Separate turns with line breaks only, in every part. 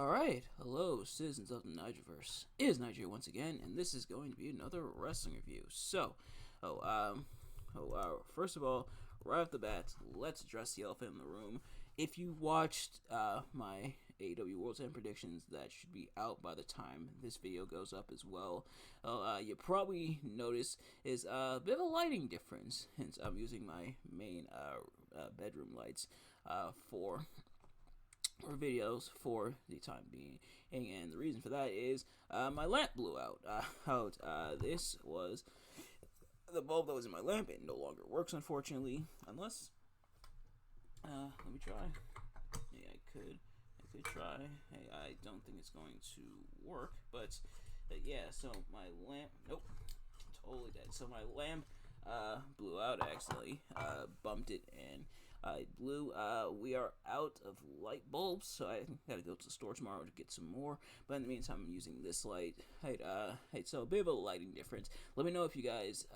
Alright, hello citizens of the Nigelverse. It is Nigel once again, and this is going to be another wrestling review. First of all, right off the bat, let's address the elephant in the room. If you watched my AEW World's End predictions, that should be out by the time this video goes up as well. You probably noticed is a bit of a lighting difference, since I'm using my main bedroom lights for videos for the time being, and the reason for that is my lamp blew out. This was the bulb that was in my lamp. It no longer works, unfortunately, unless let me try. Yeah, I could try. Hey, I don't think it's going to work, but yeah. So my lamp, nope, totally dead. So my lamp blew out. I accidentally bumped it and I blew. We are out of light bulbs, so I gotta go to the store tomorrow to get some more. But in the meantime, I'm using this light. So a bit of a lighting difference. Let me know if you guys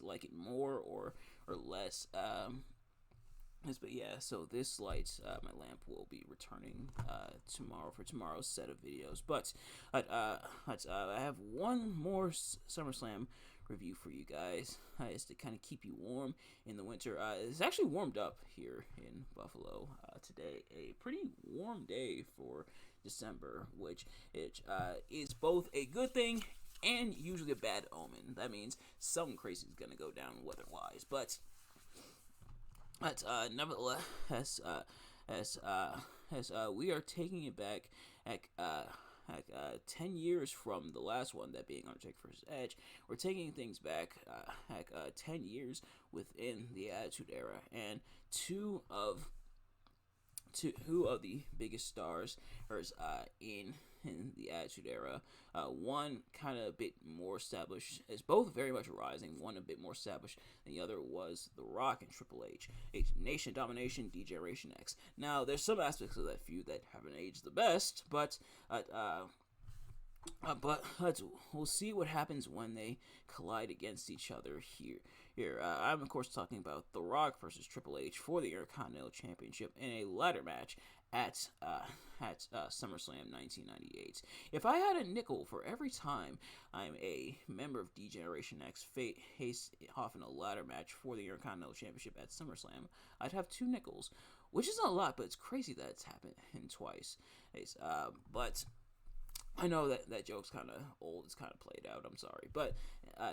like it more or less. But yeah, so this light, my lamp will be returning tomorrow for tomorrow's set of videos. But I have one more Summerslam review for you guys, is to kind of keep you warm in the winter. It's actually warmed up here in Buffalo today. A pretty warm day for December, which is both a good thing and usually a bad omen. That means something crazy is going to go down weather-wise. But nevertheless, as we are taking it back at 10 years from the last one, that being Undertaker vs. Edge, we're taking things back 10 years within the Attitude Era, and two of the biggest stars in the Attitude Era. One kind of a bit more established, is both very much rising. One a bit more established than the other was The Rock and Triple H. Nation Domination, D-Generation X. Now, there's some aspects of that feud that haven't aged the best, but we'll see what happens when they collide against each other here. I'm of course talking about The Rock versus Triple H for the Intercontinental Championship in a ladder match at SummerSlam 1998. If I had a nickel for every time I'm a member of D-Generation X face off in a ladder match for the Intercontinental Championship at SummerSlam, I'd have 2 nickels, which is not a lot, but it's crazy that it's happened twice. But I know that joke's kind of old. It's kind of played out. I'm sorry, but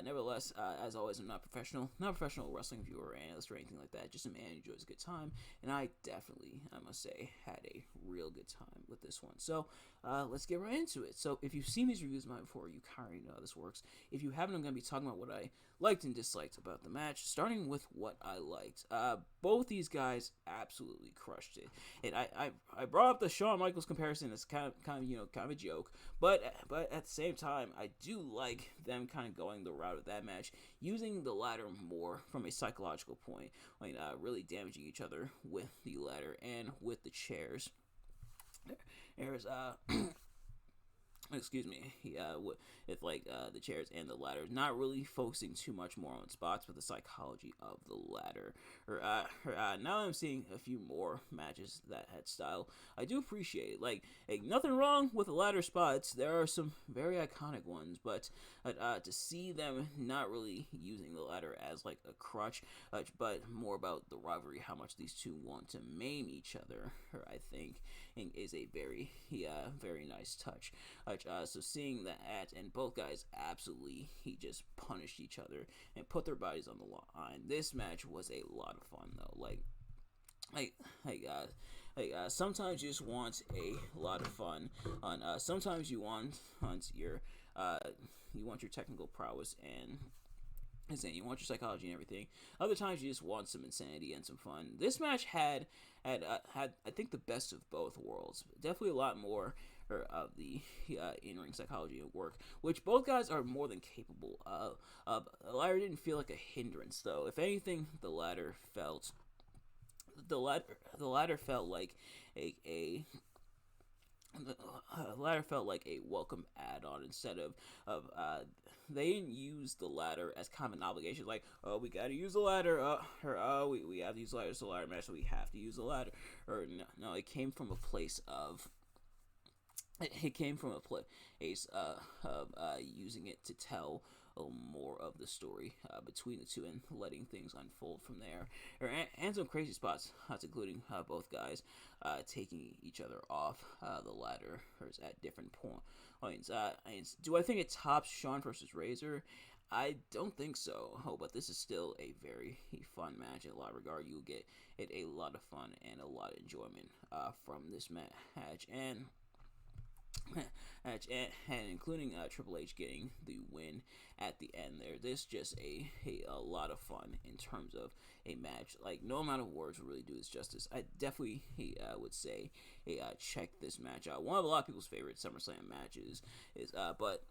nevertheless, as always, I'm not a professional wrestling viewer, analyst, or anything like that. Just a man who enjoys a good time, and I definitely, I must say, had a real good time with this one. So let's get right into it. So if you've seen these reviews of mine before, you kind of know how this works. If you haven't, I'm going to be talking about what I liked and disliked about the match, starting with what I liked. Both these guys absolutely crushed it, and I brought up the Shawn Michaels comparison as kind of a joke. But at the same time, I do like them kind of going the route of that match, using the ladder more from a psychological point, really damaging each other with the ladder and with the chairs. There's excuse me, with the chairs and the ladder, not really focusing too much more on spots, but the psychology of the ladder. Now I'm seeing a few more matches that had style. I do appreciate it. Like nothing wrong with the ladder spots. There are some very iconic ones, but to see them not really using the ladder as like a crutch, but more about the rivalry, how much these two want to maim each other, I think, is a very nice touch. So seeing that, and both guys absolutely, he just punished each other and put their bodies on the line. This match was a lot of fun though. Sometimes you just want a lot of fun. Sometimes you want your technical prowess and you want your psychology and everything. Other times you just want some insanity and some fun. This match had I think the best of both worlds. Definitely a lot more of the in-ring psychology and work, which both guys are more than capable of. The ladder didn't feel like a hindrance, though. If anything, the ladder felt like a the ladder felt like a welcome add-on instead of they didn't use the ladder as kind of an obligation, like, oh, we gotta use the ladder, or oh, we have to use the ladder, so ladder match, so we have to use the ladder, or no, it came from a place of it came from a place of using it to tell more of the story between the two and letting things unfold from there. And some crazy spots, including both guys taking each other off the ladder at different points. Do I think it tops Shawn versus Razor? I don't think so. Oh, but this is still a very fun match in a lot of regard. You'll get it a lot of fun and a lot of enjoyment from this match. And including Triple H getting the win at the end there. This just a lot of fun in terms of a match. Like, no amount of words will really do this justice. I definitely would say check this match out. One of a lot of people's favorite SummerSlam matches but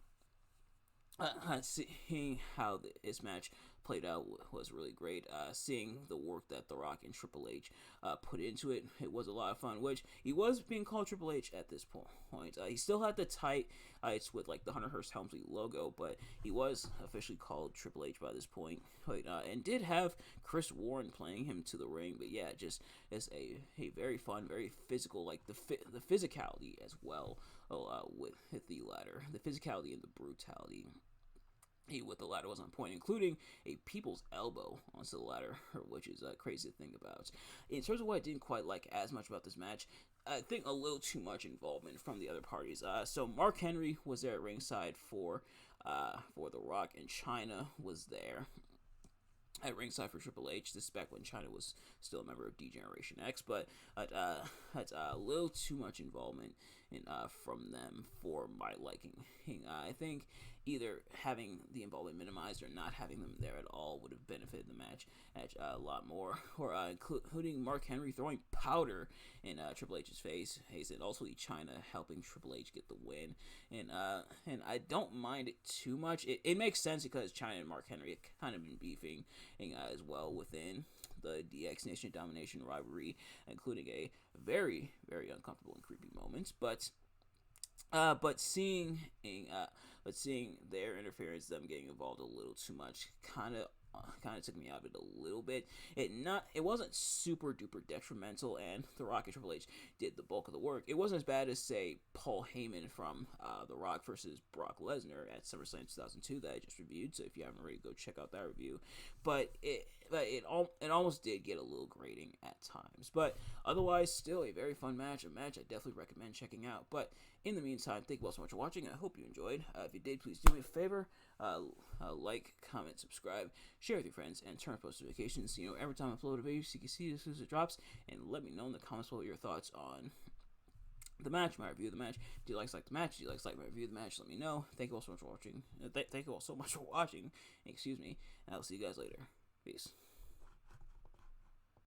seeing how this match played out was really great. Seeing the work that The Rock and Triple H put into it, it was a lot of fun. Which he was being called Triple H at this point. He still had the tights with like the Hunter Hearst Helmsley logo, but he was officially called Triple H by this point. And did have Chris Warren playing him to the ring. But yeah, just as a very fun, very physical, like the physicality as well with the ladder, the physicality and the brutality with the ladder was on point, including a people's elbow onto the ladder, which is crazy to think about. In terms of what I didn't quite like as much about this match, I think a little too much involvement from the other parties. So Mark Henry was there at ringside for The Rock, and China was there at ringside for Triple H. This is back when China was still a member of D-Generation X, but had a little too much involvement from them for my liking. I think either having the involvement minimized or not having them there at all would have benefited the match a lot more, or including Mark Henry throwing powder in Triple H's face, and also China helping Triple H get the win. And I don't mind it too much. It makes sense because China and Mark Henry have kind of been beefing as well within the DX Nation Domination rivalry, including a very, very uncomfortable and creepy moments. But seeing their interference, them getting involved a little too much, kind of took me out of it a little bit. It wasn't super duper detrimental, and The Rock and Triple H did the bulk of the work. It wasn't as bad as, say, Paul Heyman from The Rock versus Brock Lesnar at SummerSlam 2002 that I just reviewed. So if you haven't already, go check out that review. But it almost did get a little grating at times. But otherwise, still a very fun match. A match I definitely recommend checking out. But in the meantime, thank you all so much for watching. I hope you enjoyed. If you did, please do me a favor. Like, comment, subscribe, share with your friends, and turn on post notifications so you know every time I upload a video so you can see as soon as it drops. And let me know in the comments what your thoughts on the match, my review of the match. Do you like the match? Do you like my review of the match? Let me know. Thank you all so much for watching. Thank you all so much for watching. Excuse me. And I'll see you guys later. Peace.